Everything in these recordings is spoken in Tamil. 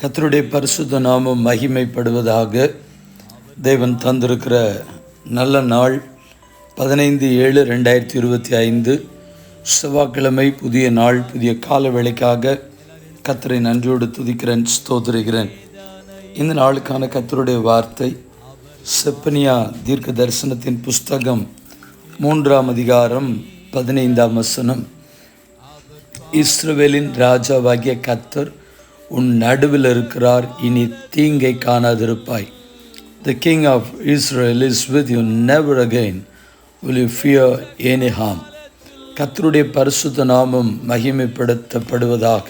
கர்த்தருடைய பரிசுத்த நாமம் மகிமைப்படுவதாக. தேவன் தந்திருக்கிற நல்ல நாள் 15/7/2025 செவ்வாய்க்கிழமை. புதிய நாள், புதிய கால வேளைக்காக கர்த்தரை நன்றியோடு துதிக்கிறேன், ஸ்தோத்திரிக்கிறேன். இந்த நாளுக்கான கர்த்தருடைய வார்த்தை செப்பனியா தீர்க்க தரிசனத்தின் புஸ்தகம் 3ஆம் அதிகாரம் 15ஆம் வசனம். இஸ்ரவேலின் ராஜாவாகிய கர்த்தர் உன் நடுவில் இருக்கிறார், இனி தீங்கை காணாதிருப்பாய். The king of Israel is with you, never again will you fear any harm. கர்த்தருடைய பரிசுத்த நாமம் மகிமைப்படுத்தப்படுவதாக.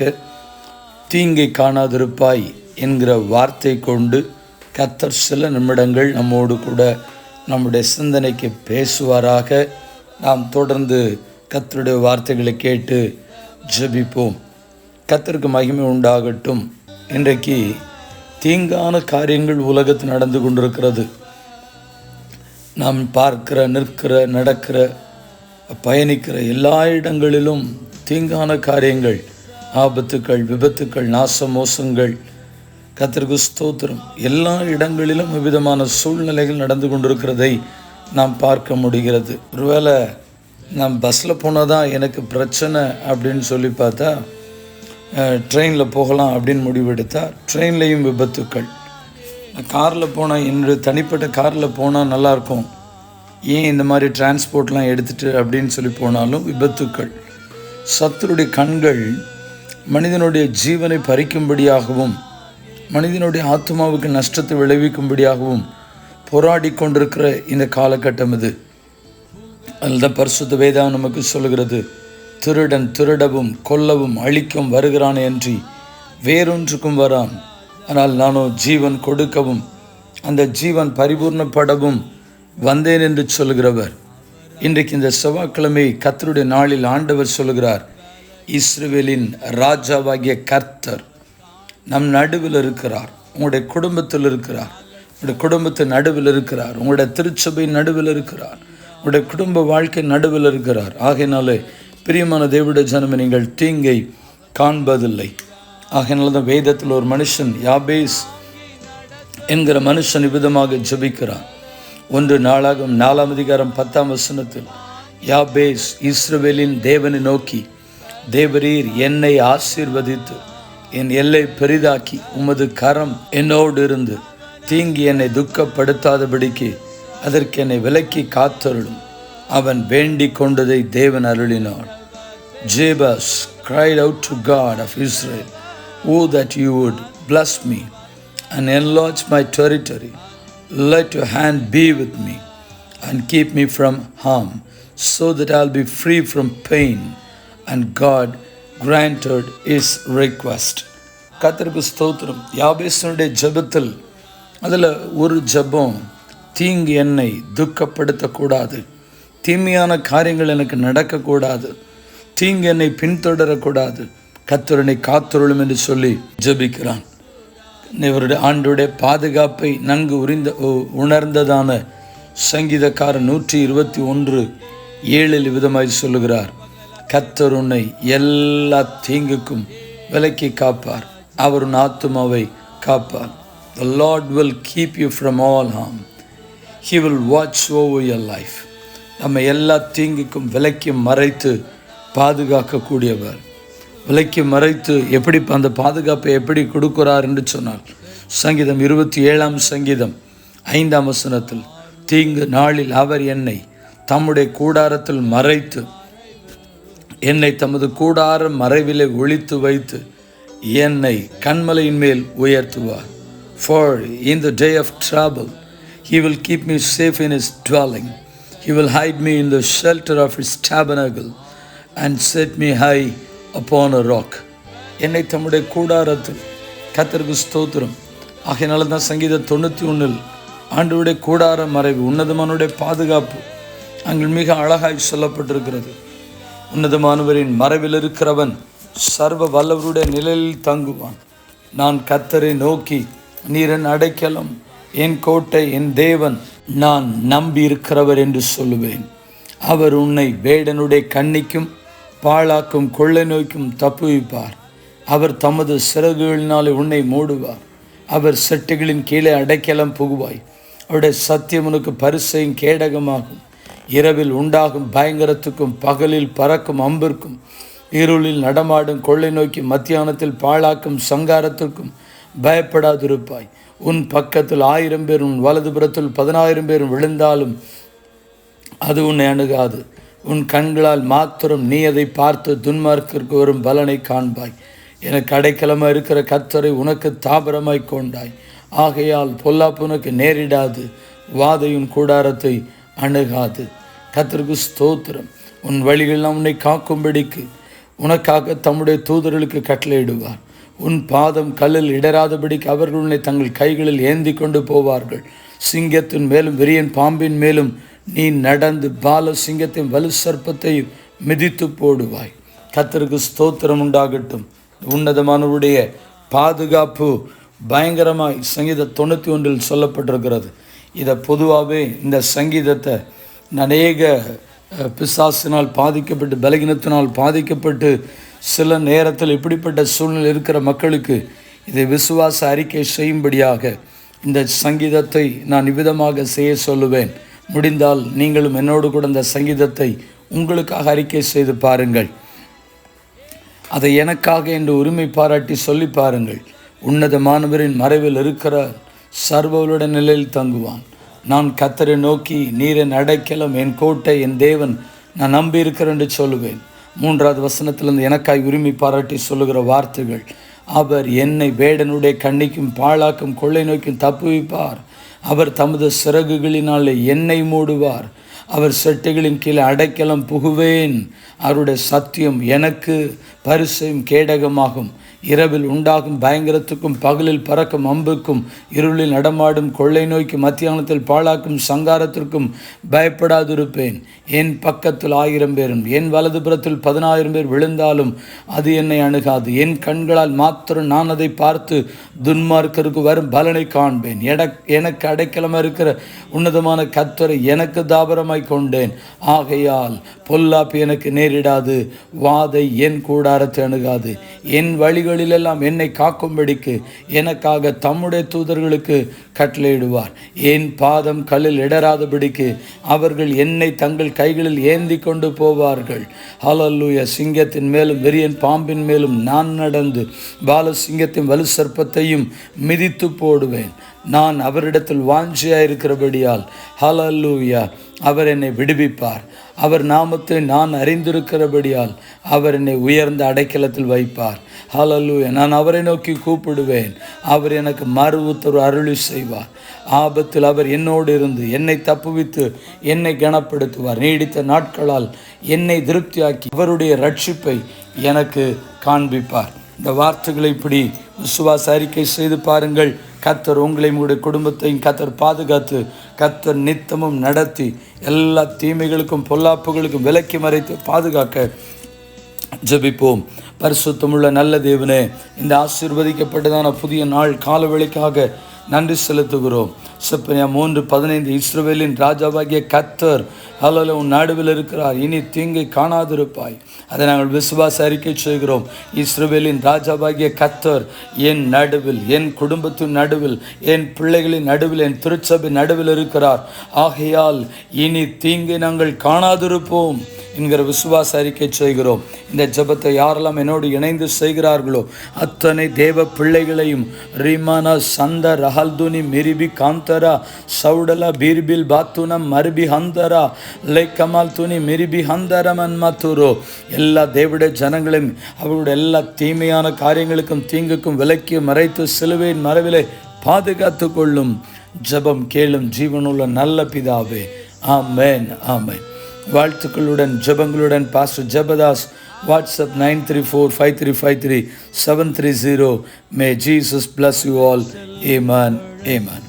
தீங்கை காணாதிருப்பாய் என்கிற வார்த்தை கொண்டு கர்த்தர் சில நிமிடங்கள் நம்மோடு கூட நம்முடைய சிந்தனைக்கு பேசுவாராக. நாம் தொடர்ந்து கர்த்தருடைய வார்த்தைகளை கேட்டு ஜெபிப்போம். கர்த்தருக்கு மகிமை உண்டாகட்டும். இன்றைக்கு தீங்கான காரியங்கள் உலகத்தில் நடந்து கொண்டிருக்கிறது. நாம் பார்க்கிற, நிற்கிற, நடக்கிற, பயணிக்கிற எல்லா இடங்களிலும் தீங்கான காரியங்கள், ஆபத்துக்கள், விபத்துக்கள், நாசமோசங்கள். கர்த்தருக்கு ஸ்தோத்திரம். எல்லா இடங்களிலும் விதமான சூழ்நிலைகள் நடந்து கொண்டிருக்கிறதை நாம் பார்க்க முடிகிறது. ஒருவேளை நாம் பஸ்ஸில் போனால் தான் எனக்கு பிரச்சனை அப்படின்னு சொல்லி பார்த்தா ட்ரெயினில் போகலாம் அப்படின்னு முடிவெடுத்தால் ட்ரெயின்லேயும் விபத்துக்கள். காரில் போனால், என்னுடைய தனிப்பட்ட காரில் போனால் நல்லாயிருக்கும், ஏன் இந்த மாதிரி டிரான்ஸ்போர்ட்லாம் எடுத்துகிட்டு அப்படின்னு சொல்லி போனாலும் விபத்துக்கள். சத்துருடைய கண்கள் மனிதனுடைய ஜீவனை பறிக்கும்படியாகவும் மனிதனுடைய ஆத்மாவுக்கு நஷ்டத்தை விளைவிக்கும்படியாகவும் போராடி கொண்டிருக்கிற இந்த காலகட்டம் இது. அதுதான் பரிசுத்த வேதம் நமக்கு சொல்கிறது, திருடன் திருடவும் கொல்லவும் அழிக்கும் வருகிறான் என்று வேறொன்றுக்கும் வரான், ஆனால் நானோ ஜீவன் கொடுக்கவும் அந்த ஜீவன் பரிபூர்ணப்படவும் வந்தேன் என்று சொல்கிறவர். இன்றைக்கு இந்த செவ்வாய்க்கிழமை கர்த்தருடைய நாளில் ஆண்டவர் சொல்கிறார், இஸ்ரவேலின் ராஜாவாகிய கர்த்தர் நம் நடுவில் இருக்கிறார். உங்களுடைய குடும்பத்தில் இருக்கிறார், உங்களுடைய குடும்பத்தின் நடுவில் இருக்கிறார், உங்களுடைய திருச்சபையின் நடுவில் இருக்கிறார், உங்களுடைய குடும்ப வாழ்க்கை நடுவில் இருக்கிறார். ஆகையினாலே பிரியமான தேவனுடைய ஜனமே, நீங்கள் தீங்கை காண்பதில்லை. ஆகையினால தான் வேதத்தில் ஒரு மனுஷன், யாபேஸ் என்கிற மனுஷன் விதமாக ஜெபிக்கிறான். 1 நாளாகமம் 4ஆம் அதிகாரம் 10ஆம் வசனத்தில் யாபேஸ் இஸ்ரவேலின் தேவனை நோக்கி, தேவரீர் என்னை ஆசீர்வதித்து என் எல்லை பெரிதாக்கி உமது கரம் என்னோடு இருந்து தீங்கி என்னை துக்கப்படுத்தாதபடிக்கு அதற்கு என்னை விலக்கி காத்தருளும். அவன் வேண்டிக் கொண்டதை தேவன் அருளினார். Jabez cried out to God of Israel, "Oh, that you would bless me and enlarge my territory. Let your hand be with me and keep me from harm, so that I'll be free from pain." And God granted his request. கர்த்தருக்கு ஸ்தோத்திரம். யாபேசுடைய ஜெபத்தில் அதில் ஒரு ஜெபம், தீங்கு என்னை துக்கப்படுத்தக்கூடாது, தீமையான காரியங்கள் எனக்கு நடக்கக்கூடாது, தீங்கு என்னை பின்தொடரக்கூடாது, கர்த்தர் காத்தருளும் என்று சொல்லி ஜெபிக்கிறான். இவருடைய ஆண்டுடைய பாதுகாப்பை நன்கு உணர்ந்ததான சங்கீதக்காரன் 121:7 விதமாய் சொல்லுகிறார், கர்த்தர் உன்னை எல்லா தீங்குக்கும் விலக்கி காப்பார், அவர் உன் ஆத்துமாவை காப்பார். The Lord will keep you from all harm. He will watch over your life. நம்ம எல்லா தீங்குக்கும் விலக்கி மறைத்து பாதுகாக்கக்கூடியவர். விலக்கி மறைத்து எப்படி அந்த பாதுகாப்பை எப்படி கொடுக்கிறார் என்று சொன்னார். சங்கீதம் 27ஆம் சங்கீதம் 5ஆம் வசனத்தில், தீங்கு நாளில் அவர் என்னை தம்முடைய கூடாரத்தில் மறைத்து என்னை தமது கூடார மறைவிலே ஒளித்து வைத்து என்னை கன்மலையின் மேல் உயர்த்துவார். For in the day of trouble he will keep me safe in his dwelling. He will hide me in the shelter of his tabernacle and set me high upon a rock. என்னை தம்முடைய கூடாரத்தில். கர்த்தருக்கு ஸ்தோத்திரம். ஆகையினால தான் சங்கீதம் 91 ஆண்டவருடைய கூடார மறைவு, உன்னதமானுடைய பாதுகாப்பு அங்கே மிக அழகாய் சொல்லப்பட்டிருக்கிறது. உன்னதமானவரின் மறைவில் இருக்கிறவன் சர்வ வல்லவருடைய நிழலில் தங்குவான். நான் கர்த்தரை நோக்கி, நீர் என் அடைக்கலம், என் கோட்டை, என் தேவன், நான் நம்பி இருக்கிறவர் என்று சொல்லுவேன். அவர் உன்னை வேடனுடைய கண்ணிக்கும் பாழாக்கும் கொள்ளை நோய்க்கும் தப்புவிப்பார். அவர் தமது சிறகுகளினாலே உன்னை மூடுவார். அவர் செட்டுகளின் கீழே அடைக்கலம் புகுவாய். அவருடைய சத்தியம் உனக்கு பரிசையும் கேடகமாகும். இரவில் உண்டாகும் பயங்கரத்துக்கும் பகலில் பறக்கும் அம்பிற்கும் இருளில் நடமாடும் கொள்ளை நோக்கி மத்தியானத்தில் பாழாக்கும் சங்காரத்திற்கும் பயப்படாதிருப்பாய். உன் பக்கத்தில் 1000 பேர் உன் வலதுபுறத்தில் 10,000 பேரும் விழுந்தாலும் அது உன்னை அணுகாது. உன் கண்களால் மாத்திரம் நீ அதை பார்த்து துன்மார்க்கிற்கு வரும் பலனை காண்பாய். எனக்கு அடைக்கலமாக இருக்கிற கர்த்தரை உனக்கு தாபரமாய் கொண்டாய். ஆகையால் பொல்லாப்பு உனக்கு நேரிடாது, வாதையின் கூடாரத்தை அணுகாது. கர்த்தருக்கு ஸ்தோத்திரம். உன் வழிகளெல்லாம் உன்னை காக்கும்படிக்கு உனக்காக தம்முடைய தூதர்களுக்கு கட்டளையிடுவார். உன் பாதம் கல்லில் இடராதபடிக்கு அவர்கள் உன்னை தங்கள் கைகளில் ஏந்தி கொண்டு போவார்கள். சிங்கத்தின் மேலும் விரியன் பாம்பின் மேலும் நீ நடந்து பால சிங்கத்தையும் வலு சர்ப்பத்தையும் மிதித்து போடுவாய். கர்த்தருக்கு ஸ்தோத்திரம் உண்டாகட்டும். உன்னதமானவருடைய பாதுகாப்பு பயங்கரமாய் சங்கீதம் 91 சொல்லப்பட்டிருக்கிறது. இதை பொதுவாகவே இந்த சங்கீதத்தை அநேக பிசாசினால் பாதிக்கப்பட்டு பலகீனத்தினால் பாதிக்கப்பட்டு சில நேரத்தில் இப்படிப்பட்ட சூழ்நிலை இருக்கிற மக்களுக்கு இதை விசுவாச அறிக்கை செய்யும்படியாக இந்த சங்கீதத்தை நான் இவ்விதமாக செய்ய சொல்லுவேன். முடிந்தால் நீங்களும் என்னோடு கூட இந்த சங்கீதத்தை உங்களுக்காக அறிக்கை செய்து பாருங்கள். அதை எனக்காக என்று உரிமை பாராட்டி சொல்லி பாருங்கள். உன்னதமானவரின் மறைவில் இருக்கிற சர்வருடைய நிலையில் தங்குவான். நான் கர்த்தரை நோக்கி நீர் என் அடைக்கலம், என் கோட்டை, என் தேவன், நான் நம்பி இருக்கிறேன் என்று சொல்லுவேன். 3வது வசனத்திலிருந்து எனக்காய் உரிமை பாராட்டி சொல்லுகிற வார்த்தைகள், அவர் என்னை வேடனுடைய கண்ணிக்கும் பாழாக்கும் கொள்ளை நோய்க்கும் தப்புவிப்பார். அவர் தமது சிறகுகளினாலே என்னை மூடுவார். அவர் செட்டுகளின் கீழே அடைக்கலம் புகுவேன். அவருடைய சத்தியம் எனக்கு பரிசையும் கேடகமாகும். இரவில் உண்டாகும் பயங்கரத்துக்கும் பகலில் பறக்கும் அம்புக்கும் இருளில் நடமாடும் கொள்ளை நோய்க்கு மத்தியானத்தில் பாழாக்கும் சங்காரத்திற்கும் பயப்படாதிருப்பேன். என் பக்கத்தில் 1000 பேரும் என் வலதுபுறத்தில் 10,000 பேர் விழுந்தாலும் அது என்னை அணுகாது. என் கண்களால் மாத்திரம் நான் அதை பார்த்து துன்மார்க்கருக்கு வரும் பலனை காண்பேன். எனக்கு அடைக்கலமாக இருக்கிற உன்னதமான கர்த்தரை எனக்கு தாபரமாய் கொண்டேன். ஆகையால் பொல்லாப்பு எனக்கு நேரிடாது, வாதை என் கூடாரத்தை அணுகாது. என் வழிகளிலெல்லாம் என்னை காக்கும்படிக்கு எனக்காக தம்முடைய தூதர்களுக்கு கட்டளையிடுவார். என் பாதம் கல்லில் இடராதபடிக்கு அவர்கள் என்னை தங்கள் கைகளில் ஏந்தி கொண்டு போவார்கள். ஹல்லேலூயா. சிங்கத்தின் மேலும் விரியன் பாம்பின் மேலும் நான் நடந்து பால சிங்கத்தின் வலு சர்ப்பத்தையும் மிதித்து போடுவேன். நான் அவரிடத்தில் வாஞ்சியாயிருக்கிறபடியால் ஹல்லேலூயா அவர் என்னை விடுவிப்பார். அவர் நாமத்தை நான் அறிந்திருக்கிறபடியால் அவர் என்னை உயர்ந்த அடைக்கலத்தில் வைப்பார். ஹல்லேலூயா. நான் அவரை நோக்கி கூப்பிடுவேன், அவர் எனக்கு மறு உத்தரவு அருளி செய்வார். ஆபத்தில் அவர் என்னோடு இருந்து என்னை தப்புவித்து என்னை கனப்படுத்துவார். நீடித்த நாட்களால் என்னை திருப்தியாக்கி அவருடைய ரட்சிப்பை எனக்கு காண்பிப்பார். இந்த வார்த்தைகளை இப்படி விசுவாச அறிக்கை செய்து பாருங்கள். கர்த்தர் உங்களையும் உங்களுடைய குடும்பத்தையும் கர்த்தர் பாதுகாத்து கர்த்தர் நித்தமும் நடத்தி எல்லா தீமைகளுக்கும் பொல்லாப்புகளுக்கும் விலக்கி மறைத்து பாதுகாக்க ஜெபிப்போம். பரிசுத்தமுள்ள நல்ல தேவனே, இந்த ஆசீர்வதிக்கப்பட்டதான புதிய நாள் காலவேளைக்காக நன்றி செலுத்துகிறோம். செப்பனியா 3:15 இஸ்ரவேலின் ராஜாவாகிய கர்த்தர் ஹல்லேலூயா உன் நடுவில் இருக்கிறார், இனி தீங்கை காணாதிருப்பாய். அதை நாங்கள் விசுவாச அறிக்கை செய்கிறோம். இஸ்ரவேலின் ராஜாவாகிய கர்த்தர் என் நடுவில், என் குடும்பத்தின் நடுவில், என் பிள்ளைகளின் நடுவில், என் திருச்சபை நடுவில் இருக்கிறார். ஆகையால் இனி தீங்கை நாங்கள் காணாதிருப்போம் என்கிற விசுவாச அறிக்கை செய்கிறோம். இந்த ஜெபத்தை யாரெல்லாம் என்னோடு இணைந்து செய்கிறார்களோ அத்தனை தேவ பிள்ளைகளையும் ரீமானா சந்த ரஹல்துனி மிரிபி காந்தரா சவுடலா பீர்பில் பாத்துனம் மர்பி ஹந்தரா லைக்கமால் துணி மிரிபி ஹந்தரமன் மத்துரோ எல்லா தேவடைய ஜனங்களையும் அவர்களுடைய எல்லா தீமையான காரியங்களுக்கும் தீங்குக்கும் விலக்கி மறைத்து சிலுவையின் மறைவிலே பாதுகாத்து கொள்ளும். ஜெபம் கேளும் ஜீவனுள்ள நல்ல பிதாவே. ஆமென், ஆமென். வாழ்த்துக்களுடன் ஜெபங்களுடன் pastor Jebadas. WhatsApp 9345353730. May Jesus bless you all. Amen. Amen.